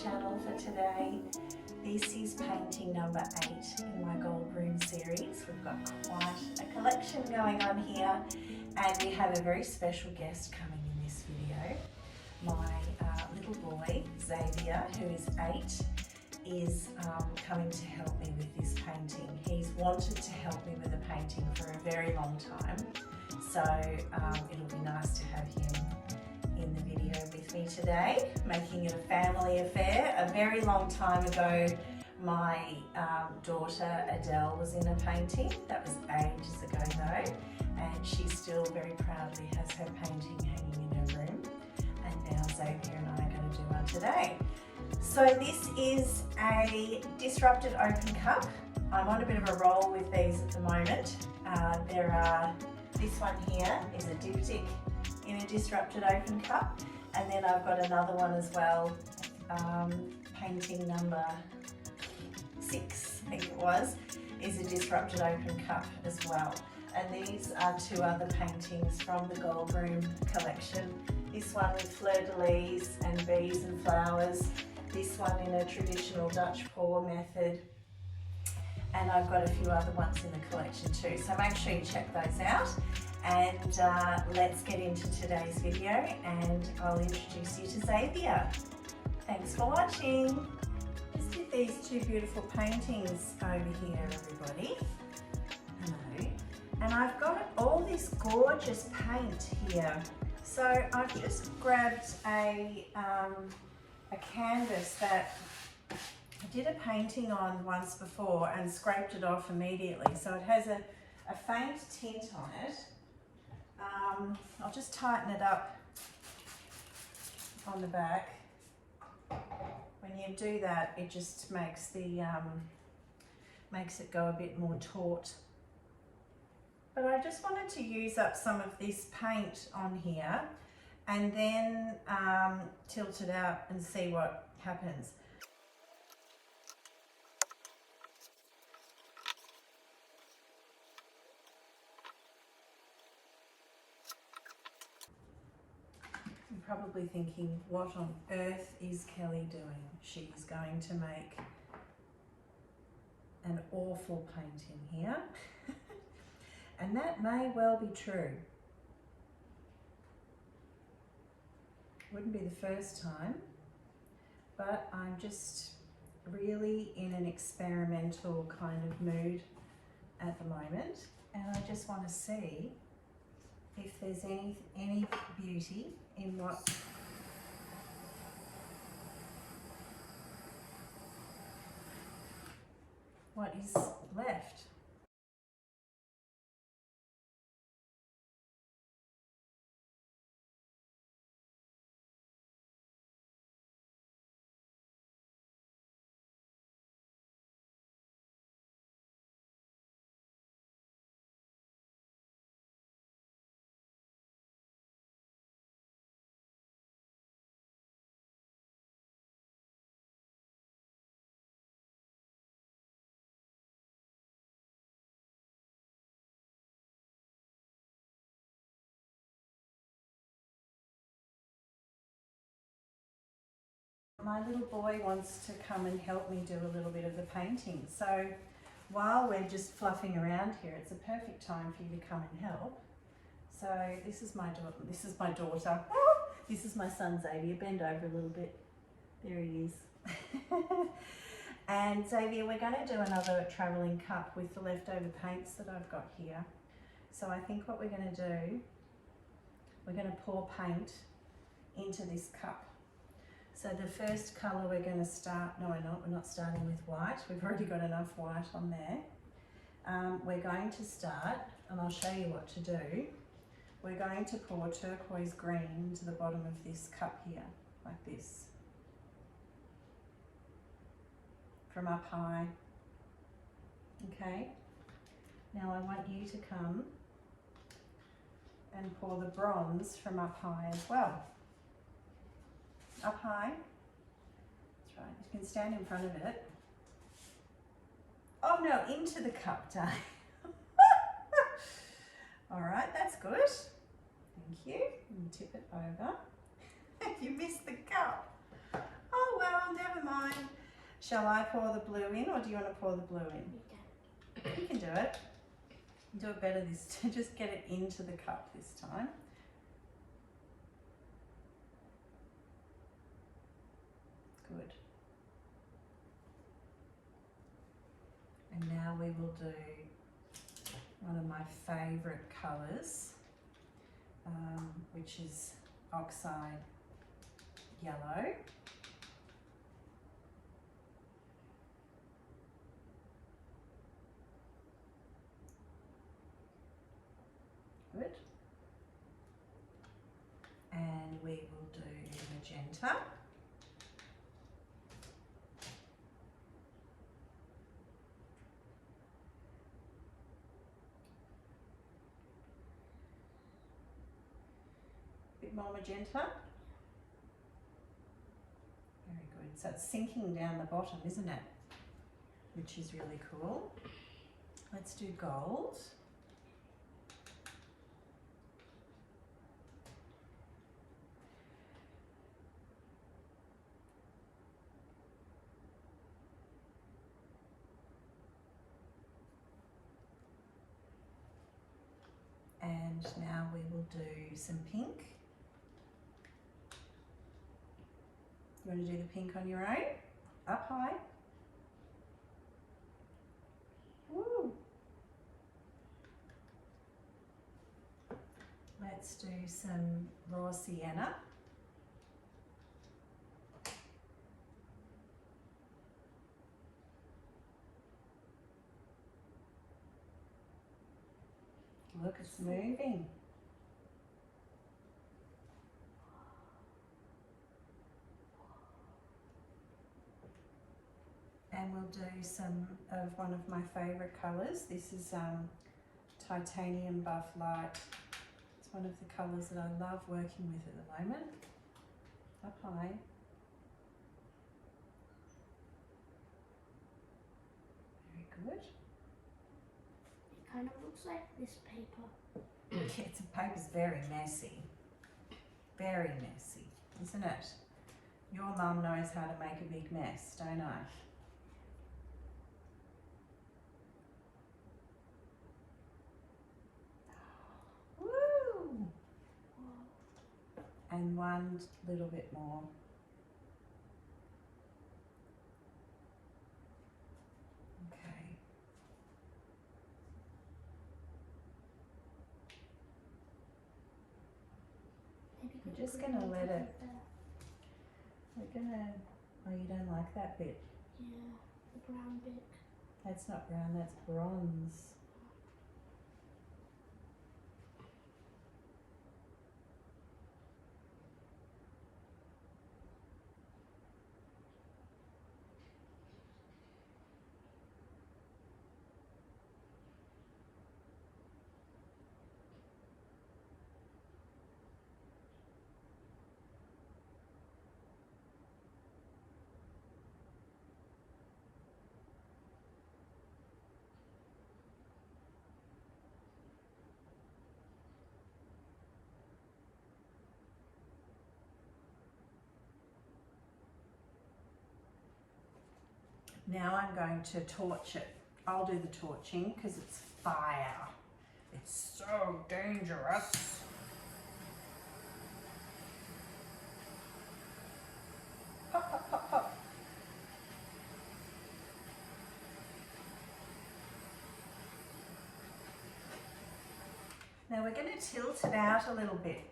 channel for today. This is painting number 8 in my Gold Room series. We've got quite a collection going on here, and we have a very special guest coming in this video. My little boy, Xavier, who is 8, is coming to help me with this painting. He's wanted to help me with a painting for a very long time, so it'll be nice to have him in the video with me today, making it a family affair. A very long time ago, my daughter Adele was in a painting. That was ages ago though, and she still very proudly has her painting hanging in her room. And now Xavier and I are going to do one today. So this is a disrupted open cup. I'm on a bit of a roll with these at the moment. This one here is a diptych in a disrupted open cup, and then I've got another one as well, painting number 6 I think it was, is a disrupted open cup as well. And these are 2 other paintings from the Gold Room collection. This one with fleur-de-lis and bees and flowers, this one in a traditional Dutch pour method, and I've got a few other ones in the collection too, so make sure you check those out. And let's get into today's video, and I'll introduce you to Xavier. Thanks for watching. Just did these 2 beautiful paintings over here, everybody. Hello. And I've got all this gorgeous paint here. So I've just grabbed a canvas that I did a painting on once before and scraped it off immediately. So it has a faint tint on it. I'll just tighten it up on the back. When you do that, it just makes the makes it go a bit more taut. But I just wanted to use up some of this paint on here and then tilt it out and see what happens. You're probably thinking, what on earth is Kelly doing? She's going to make an awful painting here. And that may well be true. Wouldn't be the first time, but I'm just really in an experimental kind of mood at the moment, and I just want to see if there's any beauty in what is left. My little boy wants to come and help me do a little bit of the painting. So while we're just fluffing around here, it's a perfect time for you to come and help. So this is my daughter. This is my daughter. This is my son Xavier. Bend over a little bit. There he is. And Xavier, we're going to do another travelling cup with the leftover paints that I've got here. So I think what we're going to do, we're going to pour paint into this cup. So the first colour we're going to start, no we're not, we're not starting with white, we've already got enough white on there. We're going to start, and I'll show you what to do, we're going to pour turquoise green into the bottom of this cup here, like this, from up high. Okay, now I want you to come and pour the bronze from up high as well. Up high, that's right, you can stand in front of it. Oh no, into the cup, darling. All right, that's good. Thank you. And tip it over. You missed the cup. Oh, well, never mind. Shall I pour the blue in, or do you want to pour the blue in? You can do it. Do it better this time. Just get it into the cup this time. Good. And now we will do one of my favourite colours, which is oxide yellow. Good. And we will do magenta. Bit more magenta. Very good. So it's sinking down the bottom, isn't it? Which is really cool. Let's do gold. And now we will do some pink. You want to do the pink on your own? Up high. Woo. Let's do some raw sienna. Look, it's moving. And we'll do some of one of my favourite colours. This is titanium buff light. It's one of the colours that I love working with at the moment. Up high. Very good. It kind of looks like this paper. It's paper's very messy. Very messy, isn't it? Your mum knows how to make a big mess, don't I? Woo! And one little bit more. Okay. We're just going to let it, we're going to, oh, you don't like that bit? Yeah, the brown bit. That's not brown, that's bronze. Now I'm going to torch it. I'll do the torching because it's fire. It's so dangerous. Pop, pop, pop, pop. Now we're going to tilt it out a little bit.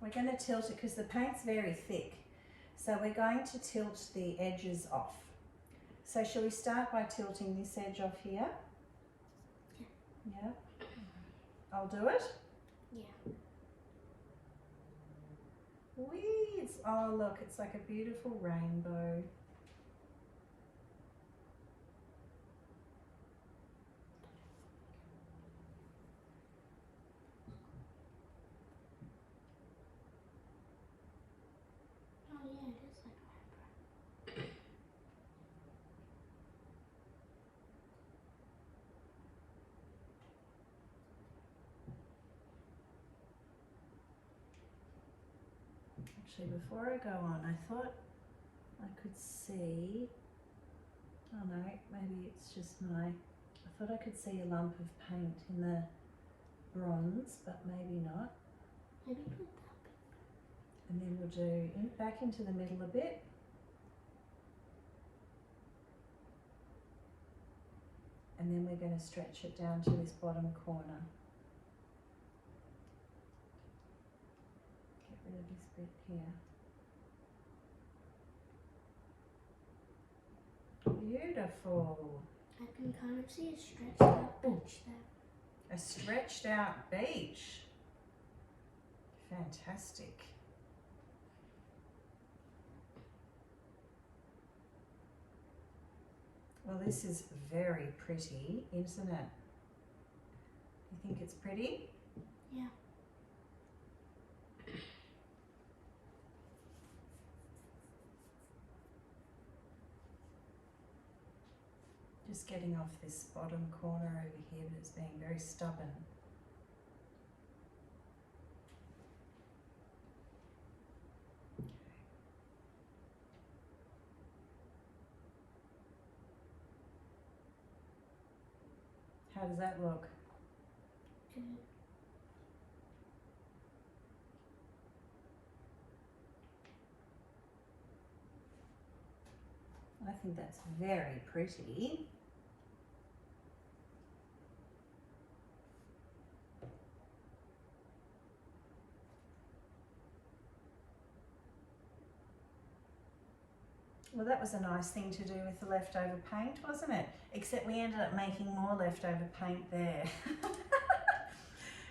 We're going to tilt it because the paint's very thick. So we're going to tilt the edges off. So shall we start by tilting this edge off here? Yeah. I'll do it? Yeah. Whee! It's, oh look, it's like a beautiful rainbow. Oh yeah, it is like a rainbow. Actually, before I go on, I thought I could see, oh no, maybe it's just I thought I could see a lump of paint in the bronze, but maybe not. Maybe put that bit. And then we'll do back into the middle a bit. And then we're going to stretch it down to this bottom corner. Get rid of this bit here. Beautiful. I can kind of see a stretched out beach there. A stretched out beach. Fantastic. Well, this is very pretty, isn't it? You think it's pretty? Yeah. Just getting off this bottom corner over here that's being very stubborn. How does that look? Good. I think that's very pretty. Well, that was a nice thing to do with the leftover paint, wasn't it? Except we ended up making more leftover paint there.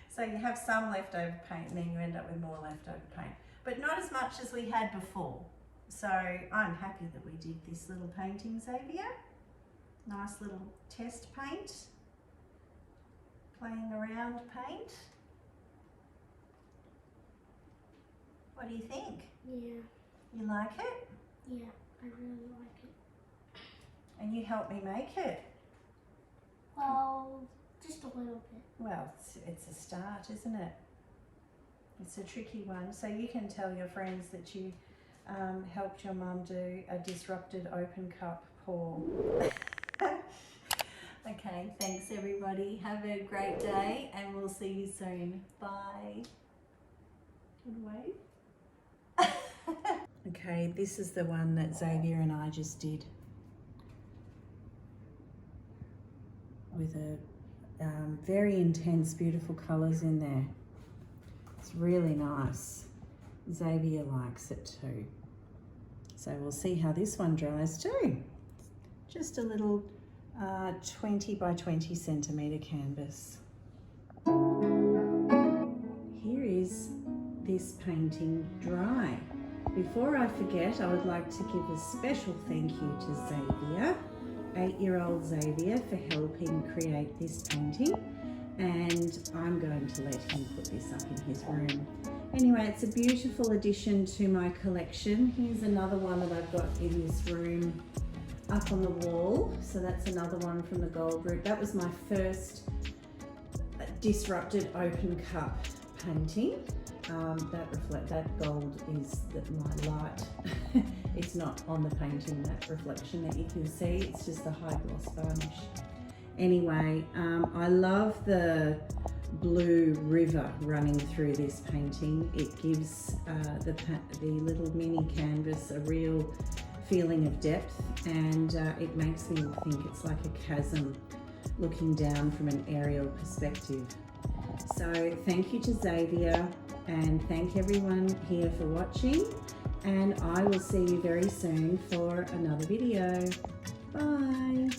So you have some leftover paint and then you end up with more leftover paint. But not as much as we had before. So I'm happy that we did this little painting, Xavier. Nice little test paint. Playing around paint. What do you think? Yeah. You like it? Yeah, I really like it. And you helped me make it. Well, just a little bit. Well, it's a start, isn't it? It's a tricky one. So you can tell your friends that you helped your mum do a disrupted open cup pour. Okay, thanks everybody. Have a great day and we'll see you soon. Bye. Good wave. Okay, this is the one that Xavier and I just did with a very intense, beautiful colours in there. It's really nice. Xavier likes it too. So we'll see how this one dries too. Just a little 20 by 20 centimetre canvas. Here is this painting dry. Before I forget, I would like to give a special thank you to Xavier, 8-year-old Xavier, for helping create this painting, and I'm going to let him put this up in his room. Anyway, it's a beautiful addition to my collection. Here's another one that I've got in this room up on the wall. So that's another one from the Gold Room. That was my first disrupted open cup painting. That gold is my light. It's not on the painting, that reflection that you can see. It's just the high gloss varnish. Anyway, I love the blue river running through this painting. It gives the little mini canvas a real feeling of depth, and it makes me think it's like a chasm looking down from an aerial perspective. So thank you to Xavier, and thank everyone here for watching, and I will see you very soon for another video. Bye.